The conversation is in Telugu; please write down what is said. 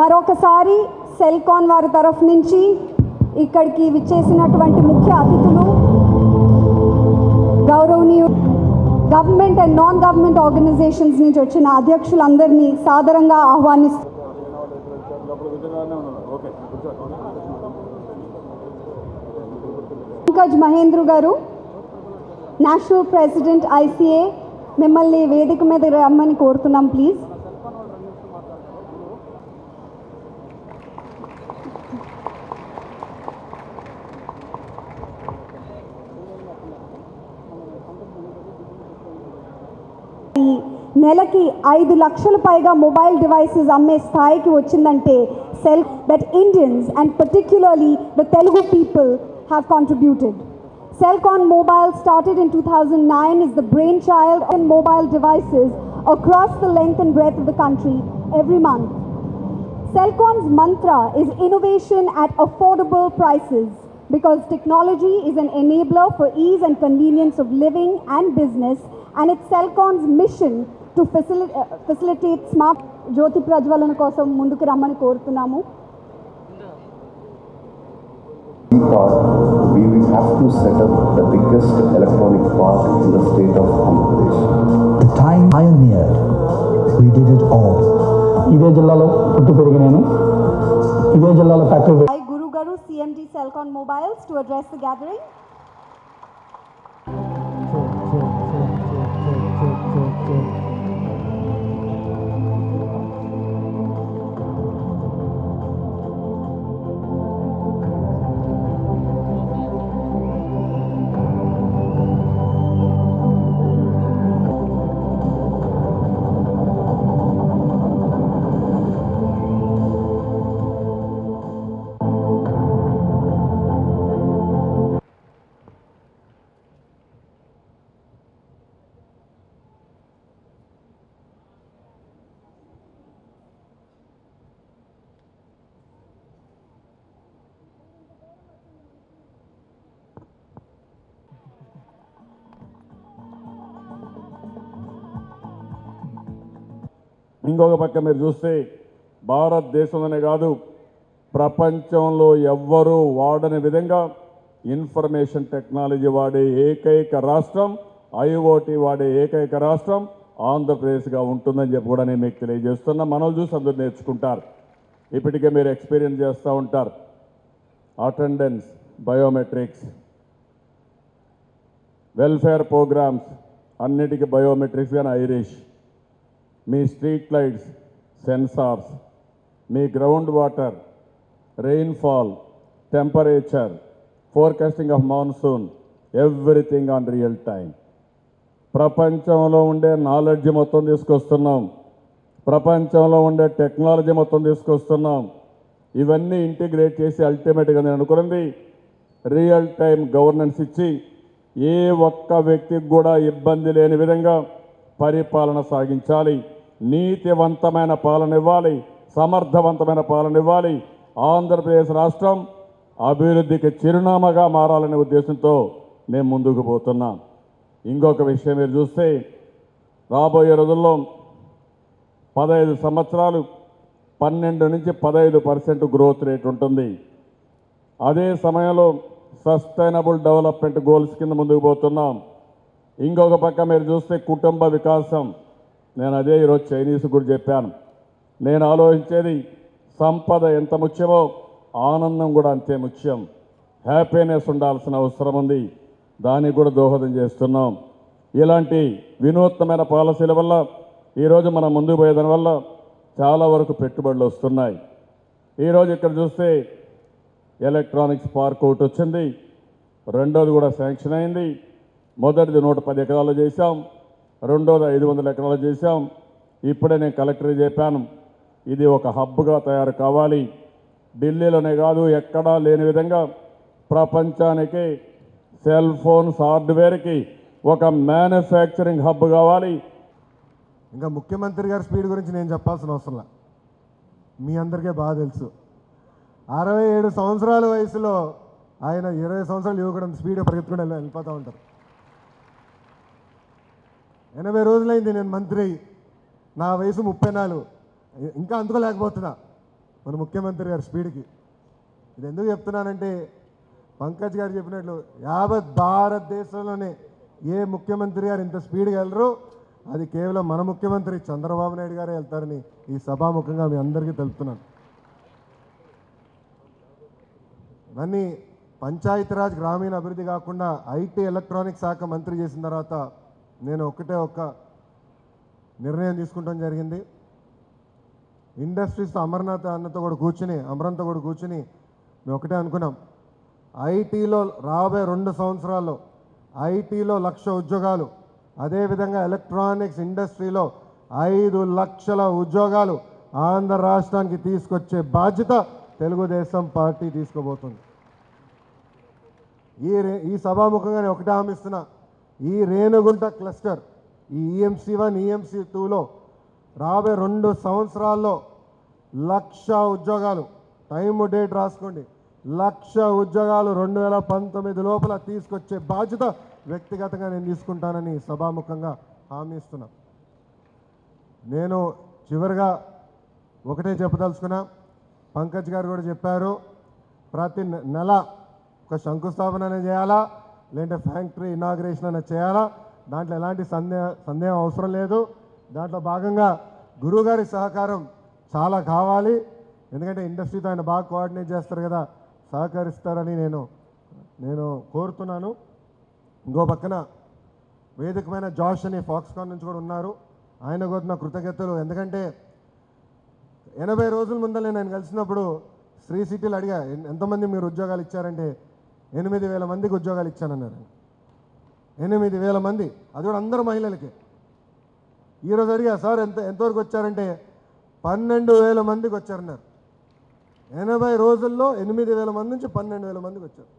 మరొకసారి సెల్కాన్ వారి తరఫు నుంచి ఇక్కడికి విచ్చేసినటువంటి ముఖ్య అతిథులు గౌరవనీయులు government and non government organisations నుంచి వచ్చిన అధ్యక్షులందరినీ సాదరంగా ఆహ్వానిస్తూ పంకజ్ మహేంద్ర గారు నేషనల్ ప్రెసిడెంట్ ఐసీఏ మిమ్మల్ని వేదిక మీద రమ్మని కోరుతున్నాం ప్లీజ్. నెలకి 5 లక్షల పైగా మొబైల్ డివైసెస్ అమ్మే స్థాయికి వచ్చిందంటే that Indians and particularly the Telugu people have contributed. Cellcon Mobile started in 2009 is the brainchild of mobile devices across the length and breadth of the country every month. Cellcon's mantra is innovation at affordable prices because technology is an enabler for ease and convenience of living and business, and it's Cellcon's mission to facilitate smart జ్యోతి ప్రజ్వలన కోసం ముందుకు రమ్మని కోరుతున్నాము. We thought we will have to set up the biggest electronic park in the state of Andhra Pradesh. The time pioneer, we did it all. ఇదే జిల్లాలో పుట్టి పెరిగినాను, ఇదే జిల్లాలో factory. Hi Guru Garu, CMD Cellcon Mobiles to address the gathering. ఇంకొక పక్క మీరు చూస్తే భారతదేశంలోనే కాదు ప్రపంచంలో ఎవ్వరూ వాడని విధంగా ఇన్ఫర్మేషన్ టెక్నాలజీ వాడే ఏకైక రాష్ట్రం, ఐఓటీ వాడే ఏకైక రాష్ట్రం ఆంధ్రప్రదేశ్గా ఉంటుందని చెప్పి కూడా నేను మీకు తెలియజేస్తున్నా. మనల్ని చూసి అందరూ నేర్చుకుంటారు. ఇప్పటికే మీరు ఎక్స్పీరియన్స్ చేస్తూ ఉంటారు. అటెండెన్స్, బయోమెట్రిక్స్, వెల్ఫేర్ ప్రోగ్రామ్స్ అన్నిటికీ బయోమెట్రిక్స్ కానీ Irish, me street lights sensors, me ground water, rainfall, temperature, forecasting of monsoon, everything on real time. ప్రపంచంలో ఉండే నాలెడ్జ్ మొత్తం తీసుకొస్తున్నాం, ప్రపంచంలో ఉండే టెక్నాలజీ మొత్తం తీసుకొస్తున్నాం. ఇవన్నీ ఇంటిగ్రేట్ చేసి అల్టిమేట్గా నేను అనుకున్నది రియల్ టైం గవర్నెన్స్ ఇచ్చి ఏ ఒక్క వ్యక్తికి కూడా ఇబ్బంది లేని విధంగా పరిపాలన సాగించాలి. నీతివంతమైన పాలన ఇవ్వాలి, సమర్థవంతమైన పాలన ఇవ్వాలి. ఆంధ్రప్రదేశ్ రాష్ట్రం అభివృద్ధికి చిరునామాగా మారాలనే ఉద్దేశంతో నేను ముందుకు పోతున్నా. ఇంకొక విషయం మీరు చూస్తే రాబోయే రోజుల్లో 15 సంవత్సరాలు 12 నుంచి 15% గ్రోత్ రేట్ ఉంటుంది. అదే సమయంలో సస్టైనబుల్ డెవలప్మెంట్ గోల్స్ కింద ముందుకు పోతున్నాం. ఇంకొక పక్క మీరు చూస్తే కుటుంబ వికాసం, నేను అదే ఈరోజు చైనీస్ కూడా చెప్పాను. నేను ఆలోచించేది సంపద ఎంత ముఖ్యమో ఆనందం కూడా అంతే ముఖ్యం. హ్యాపీనెస్ ఉండాల్సిన అవసరం ఉంది, దానికి కూడా దోహదం చేస్తున్నాం. ఇలాంటి వినూత్నమైన పాలసీల వల్ల ఈరోజు మనం ముందుకు పోయేదాని వల్ల చాలా వరకు పెట్టుబడులు వస్తున్నాయి. ఈరోజు ఇక్కడ చూస్తే ఎలక్ట్రానిక్స్ పార్క్ ఒకటి వచ్చింది, రెండోది కూడా శాంక్షన్ అయింది. మొదటిది 110 ఎకరాలు చేశాం, రెండోది 500 ఎకరాలు చేశాం. ఇప్పుడే నేను కలెక్టర్ చెప్పాను, ఇది ఒక హబ్గా తయారు కావాలి. ఢిల్లీలోనే కాదు ఎక్కడా లేని విధంగా ప్రపంచానికి సెల్ ఫోన్స్ హార్డ్వేర్కి ఒక మ్యానుఫ్యాక్చరింగ్ హబ్ కావాలి. ఇంకా ముఖ్యమంత్రి గారి స్పీడ్ గురించి నేను చెప్పాల్సిన అవసరం లేదు, మీ అందరికీ బాగా తెలుసు. 67 సంవత్సరాల వయసులో ఆయన 20 సంవత్సరాలు యువకుడు స్పీడ్గా పరిగెత్తుకుంటూ వెళ్ళిపోతూ ఉంటారు. 80 రోజులైంది నేను మంత్రి, నా వయసు 34, ఇంకా అందుకోలేకపోతున్నా. మన ముఖ్యమంత్రి గారి స్పీడ్కి. ఇది ఎందుకు చెప్తున్నానంటే పంకజ్ గారు చెప్పినట్లు యావత్ భారతదేశంలోనే ఏ ముఖ్యమంత్రి గారు ఇంత స్పీడ్గా వెళ్ళరు, అది కేవలం మన ముఖ్యమంత్రి చంద్రబాబు నాయుడు గారే వెళ్తారని ఈ సభాముఖంగా మీ అందరికీ తెలుపుతున్నాను. ఇవన్నీ పంచాయతీరాజ్ గ్రామీణ అభివృద్ధి కాకుండా ఐటీ ఎలక్ట్రానిక్ శాఖ మంత్రి చేసిన తర్వాత నేను ఒక్క నిర్ణయం తీసుకుంటాం జరిగింది. ఇండస్ట్రీస్తో అమరంతో కూడా కూర్చుని మేము ఒకటే అనుకున్నాం, ఐటీలో రాబోయే 2 సంవత్సరాల్లో ఐటీలో 1,00,000 ఉద్యోగాలు, అదేవిధంగా ఎలక్ట్రానిక్స్ ఇండస్ట్రీలో 5 లక్షల ఉద్యోగాలు ఆంధ్ర రాష్ట్రానికి తీసుకొచ్చే బాధ్యత తెలుగుదేశం పార్టీ తీసుకోబోతుంది. ఈ సభాముఖంగా నేను ఒకటే హామీస్తున్నా, ఈ రేణుగుంట క్లస్టర్ ఈ EMC1 EMC2లో రాబోయే 2 సంవత్సరాల్లో 1,00,000 ఉద్యోగాలు, టైము డేట్ రాసుకోండి, 1,00,000 ఉద్యోగాలు 2019 లోపల తీసుకొచ్చే బాధ్యత వ్యక్తిగతంగా నేను తీసుకుంటానని సభాముఖంగా హామీ ఇస్తున్నా. నేను చివరిగా ఒకటే చెప్పదలుచుకున్నా, పంకజ్ గారు కూడా చెప్పారు, ప్రతి నెల ఒక శంకుస్థాపన అనేది చేయాలా, లేదంటే ఫ్యాక్టరీ ఇనాగ్రేషన్ అనేది చేయాలా, దాంట్లో ఎలాంటి సందేహం అవసరం లేదు. దాంట్లో భాగంగా గురువుగారి సహకారం చాలా కావాలి, ఎందుకంటే ఇండస్ట్రీతో ఆయన బాగా కోఆర్డినేట్ చేస్తారు కదా, సహకరిస్తారని నేను కోరుతున్నాను. ఇంకో పక్కన వేదికమైన జాష్ అని ఫాక్స్కాన్ నుంచి కూడా ఉన్నారు, ఆయన కూడా నా కృతజ్ఞతలు. ఎందుకంటే 80 రోజుల ముందర నేను కలిసినప్పుడు శ్రీ సిటీలు అడిగా, ఎంతమంది మీరు ఉద్యోగాలు ఇచ్చారంటే 8,000 మందికి ఉద్యోగాలు ఇచ్చానన్నారు. 8,000 మంది, అది కూడా అందరూ మహిళలకి. ఈరోజు అడిగా, సార్ ఎంతవరకు వచ్చారంటే 12,000 మందికి వచ్చారన్నారు. 80 రోజుల్లో 8,000 మంది నుంచి 12,000 మందికి వచ్చారు.